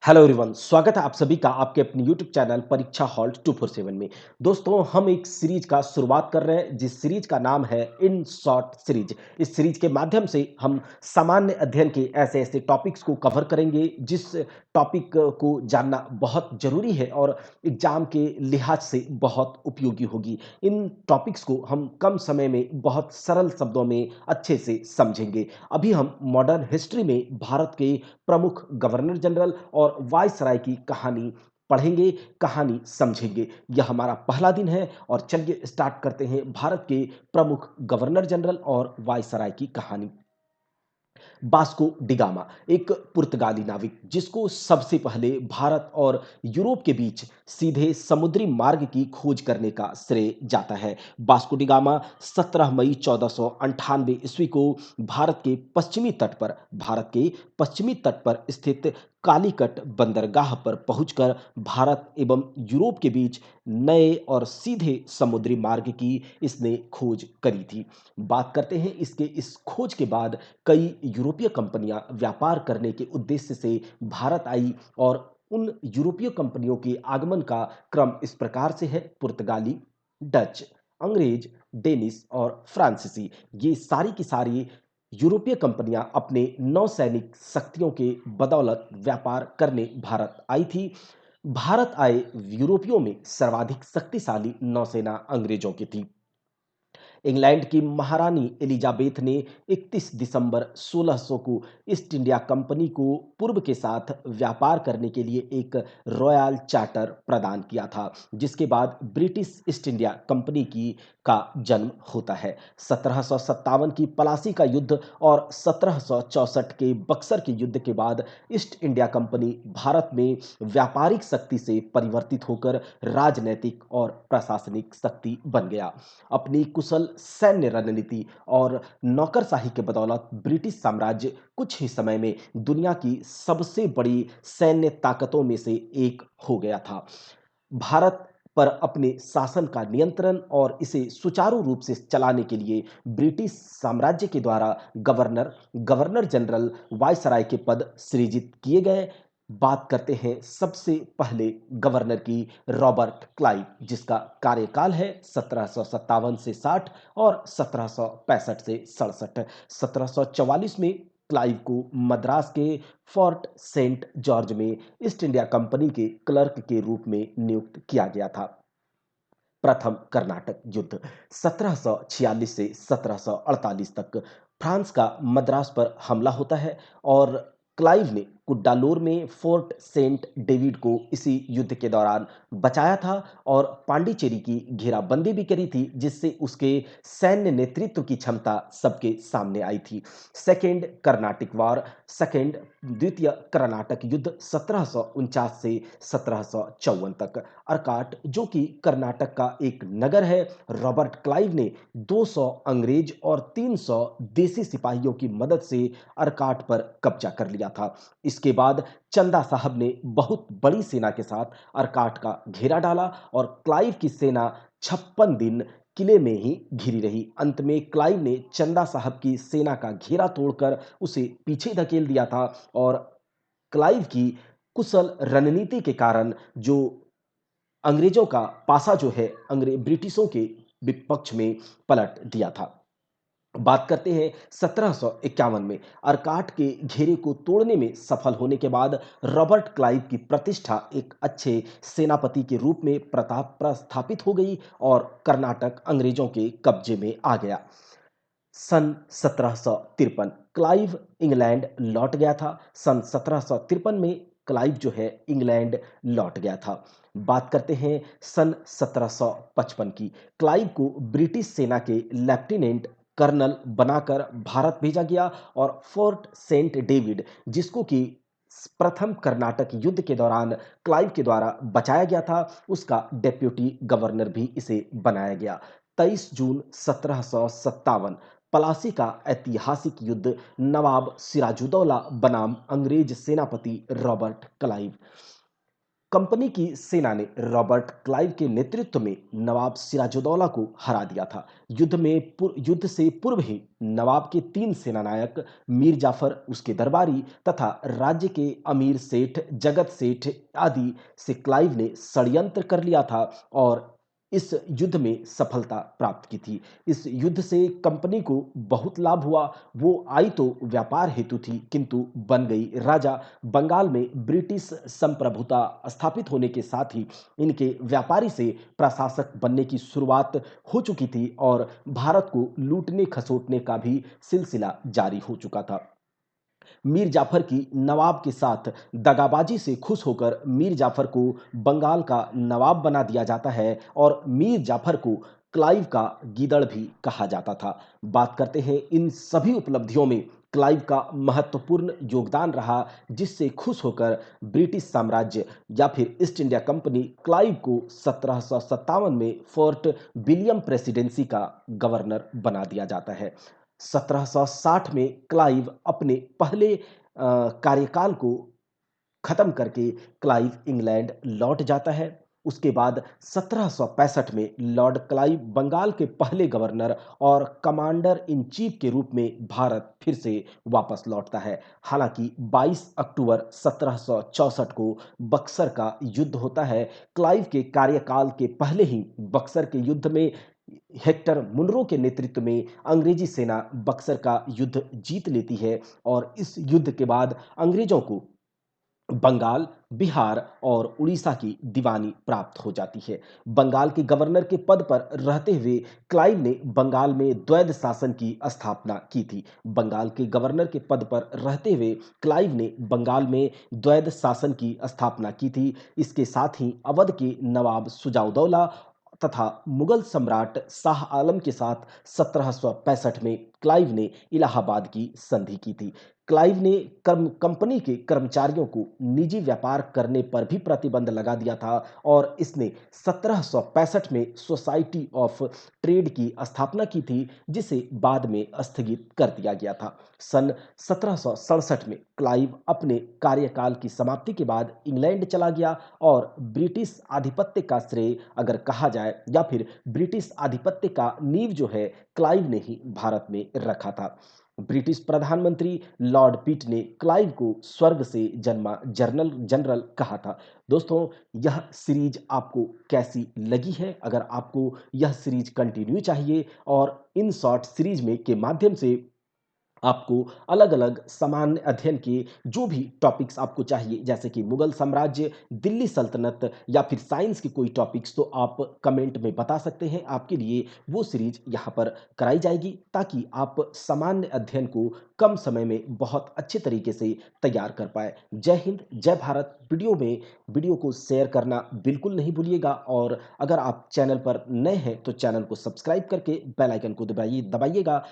Hello everyone, स्वागत है आप सभी का आपके अपने यूट्यूब चैनल परीक्षा हॉल 247 में। दोस्तों, हम एक सीरीज का शुरुआत कर रहे हैं जिस सीरीज का नाम है इन शॉर्ट सीरीज। इस सीरीज के माध्यम से हम सामान्य अध्ययन के ऐसे ऐसे टॉपिक्स को कवर करेंगे जिस टॉपिक को जानना बहुत जरूरी है और एग्जाम के लिहाज से बहुत उपयोगी होगी। इन टॉपिक्स को हम कम समय में बहुत सरल शब्दों में अच्छे से समझेंगे। अभी हम मॉडर्न हिस्ट्री में भारत के प्रमुख गवर्नर जनरल और वायसराय की कहानी पढ़ेंगे, कहानी समझेंगे। यह हमारा पहला दिन है और चलिए स्टार्ट करते हैं भारत के प्रमुख गवर्नर जनरल और वायसराय की कहानी। वास्को डिगामा एक पुर्तगाली नाविक जिसको सबसे पहले भारत और यूरोप के बीच सीधे समुद्री मार्ग की खोज करने का श्रेय जाता है। वास्को डिगामा 17 मई 1498 ईस्वी को भारत के पश्चिमी तट पर स्थित कालीकट बंदरगाह पर पहुंचकर भारत एवं यूरोप के बीच नए और सीधे समुद्री मार्ग की इसने खोज करी थी। बात करते हैं इसके इस खोज के बाद कई यूरोपीय कंपनियां व्यापार करने के उद्देश्य से भारत आई और उन यूरोपीय कंपनियों के आगमन का क्रम इस प्रकार से है। पुर्तगाली, डच, अंग्रेज, डेनिश और फ्रांसीसी, ये सारी की सारी यूरोपीय कंपनियां अपने नौसैनिक शक्तियों के बदौलत व्यापार करने भारत आई थी। भारत आए यूरोपियों में सर्वाधिक शक्तिशाली नौसेना अंग्रेजों की थी। इंग्लैंड की महारानी एलिजाबेथ ने 31 दिसंबर 1600 को ईस्ट इंडिया कंपनी को पूर्व के साथ व्यापार करने के लिए एक रॉयल चार्टर प्रदान किया था, जिसके बाद ब्रिटिश ईस्ट इंडिया कंपनी की का जन्म होता है। 1757 की पलासी का युद्ध और 1764 के बक्सर के युद्ध के बाद ईस्ट इंडिया कंपनी भारत में व्यापारिक शक्ति से परिवर्तित होकर राजनैतिक और प्रशासनिक शक्ति बन गया। अपनी कुशल सैन्य रणनीति और नौकरशाही के बदौलत ब्रिटिश साम्राज्य कुछ ही समय में दुनिया की सबसे बड़ी सैन्य ताकतों में से एक हो गया था। भारत पर अपने शासन का नियंत्रण और इसे सुचारू रूप से चलाने के लिए ब्रिटिश साम्राज्य के द्वारा गवर्नर, गवर्नर जनरल, वायसराय के पद सृजित किए गए। बात करते हैं सबसे पहले गवर्नर की, रॉबर्ट क्लाइव, जिसका कार्यकाल है 1757 से 60 और 1765 से 67। 1744 में क्लाइव को मद्रास के फोर्ट सेंट जॉर्ज में ईस्ट इंडिया कंपनी के क्लर्क के रूप में नियुक्त किया गया था। प्रथम कर्नाटक युद्ध 1746 से 1748 तक फ्रांस का मद्रास पर हमला होता है और क्लाइव ने कुड्डालोर में फोर्ट सेंट डेविड को इसी युद्ध के दौरान बचाया था और पांडिचेरी की घेराबंदी भी करी थी, जिससे उसके सैन्य नेतृत्व की क्षमता सबके सामने आई थी। सेकेंड कर्नाटिक वॉर, सेकेंड द्वितीय कर्नाटक युद्ध 1749 से 1754 तक। अर्काट, जो कि कर्नाटक का एक नगर है, रॉबर्ट क्लाइव ने 200 अंग्रेज और 300 देसी सिपाहियों की मदद से अर्काट पर कब्जा कर लिया था। इसके बाद चंदा साहब ने बहुत बड़ी सेना के साथ अर्काट का घेरा डाला और क्लाइव की सेना 56 दिन किले में ही घिरी रही। अंत में क्लाइव ने चंदा साहब की सेना का घेरा तोड़कर उसे पीछे धकेल दिया था और क्लाइव की कुशल रणनीति के कारण जो अंग्रेजों का पासा जो है ब्रिटिशों के विपक्ष में पलट दिया था। बात करते हैं 1751 में अर्काट के घेरे को तोड़ने में सफल होने के बाद रॉबर्ट क्लाइव की प्रतिष्ठा एक अच्छे सेनापति के रूप में प्रताप प्रस्थापित हो गई और कर्नाटक अंग्रेजों के कब्जे में आ गया। सन 1753 क्लाइव इंग्लैंड लौट गया था। सन 1753 में क्लाइव जो है इंग्लैंड लौट गया था। बात करते हैं सन 1755 की। क्लाइव को ब्रिटिश सेना के लेफ्टिनेंट कर्नल बनाकर भारत भेजा गया और फोर्ट सेंट डेविड, जिसको कि प्रथम कर्नाटक युद्ध के दौरान क्लाइव के द्वारा बचाया गया था, उसका डेप्यूटी गवर्नर भी इसे बनाया गया। 23 जून 1757 पलासी का ऐतिहासिक युद्ध, नवाब सिराजुद्दौला बनाम अंग्रेज सेनापति रॉबर्ट क्लाइव। कंपनी की सेना ने रॉबर्ट क्लाइव के नेतृत्व में नवाब सिराजुद्दौला को हरा दिया था। युद्ध से पूर्व ही नवाब के 3 सेनानायक मीर जाफर, उसके दरबारी तथा राज्य के अमीर सेठ जगत सेठ आदि से क्लाइव ने षड्यंत्र कर लिया था और इस युद्ध में सफलता प्राप्त की थी। इस युद्ध से कंपनी को बहुत लाभ हुआ। वो आई तो व्यापार हेतु थी, किंतु बन गई राजा। बंगाल में ब्रिटिश संप्रभुता स्थापित होने के साथ ही इनके व्यापारी से प्रशासक बनने की शुरुआत हो चुकी थी और भारत को लूटने खसोटने का भी सिलसिला जारी हो चुका था। मीर जाफर की नवाब के साथ दगाबाजी से खुश होकर मीर जाफर को बंगाल का नवाब बना दिया जाता है और मीर जाफर को क्लाइव का गीदड़ भी कहा जाता था। बात करते हैं इन सभी उपलब्धियों में क्लाइव का महत्वपूर्ण योगदान रहा, जिससे खुश होकर ब्रिटिश साम्राज्य या फिर ईस्ट इंडिया कंपनी क्लाइव को 1757 में फोर्ट विलियम प्रेसिडेंसी का गवर्नर बना दिया जाता है। 1760 में क्लाइव अपने पहले कार्यकाल को खत्म करके क्लाइव इंग्लैंड लौट जाता है। उसके बाद 1765 में लॉर्ड क्लाइव बंगाल के पहले गवर्नर और कमांडर इन चीफ के रूप में भारत फिर से वापस लौटता है। हालांकि 22 अक्टूबर 1764 को बक्सर का युद्ध होता है। क्लाइव के कार्यकाल के पहले ही बक्सर के युद्ध में हेक्टर मुनरो के नेतृत्व में अंग्रेजी सेना बक्सर का युद्ध जीत लेती है और इस युद्ध के बाद अंग्रेजों को बंगाल, बिहार और उड़ीसा की दीवानी प्राप्त हो जाती है। बंगाल के गवर्नर के पद पर रहते हुए क्लाइव ने बंगाल में द्वैध शासन की स्थापना की थी। बंगाल के गवर्नर के पद पर रहते हुए क्लाइव ने बंगाल में द्वैध शासन की स्थापना की थी। इसके साथ ही अवध के नवाब सुजाउदौला तथा मुगल सम्राट शाह आलम के साथ 1765 में क्लाइव ने इलाहाबाद की संधि की थी। क्लाइव ने कंपनी के कर्मचारियों को निजी व्यापार करने पर भी प्रतिबंध लगा दिया था और इसने 1765 में सोसाइटी ऑफ ट्रेड की स्थापना की थी, जिसे बाद में स्थगित कर दिया गया था। सन 1767 में क्लाइव अपने कार्यकाल की समाप्ति के बाद इंग्लैंड चला गया और ब्रिटिश आधिपत्य का श्रेय अगर कहा जाए या फिर ब्रिटिश आधिपत्य का नींव जो है क्लाइव ने ही भारत में रखा था। ब्रिटिश प्रधानमंत्री लॉर्ड पिट ने क्लाइव को स्वर्ग से जन्मा जनरल जनरल कहा था। दोस्तों, यह सीरीज आपको कैसी लगी है? अगर आपको यह सीरीज कंटिन्यू चाहिए और इन शॉर्ट सीरीज में के माध्यम से आपको अलग-अलग सामान्य अध्ययन के जो भी टॉपिक्स आपको चाहिए, जैसे कि मुगल साम्राज्य, दिल्ली सल्तनत या फिर साइंस के कोई टॉपिक्स, तो आप कमेंट में बता सकते हैं। आपके लिए वो सीरीज यहाँ पर कराई जाएगी ताकि आप सामान्य अध्ययन को कम समय में बहुत अच्छे तरीके से तैयार कर पाएँ। जय हिंद, जय भारत। वीडियो को शेयर करना बिल्कुल नहीं भूलिएगा और अगर आप चैनल पर नए हैं तो चैनल को सब्सक्राइब करके बेल आइकन को दबाइएगा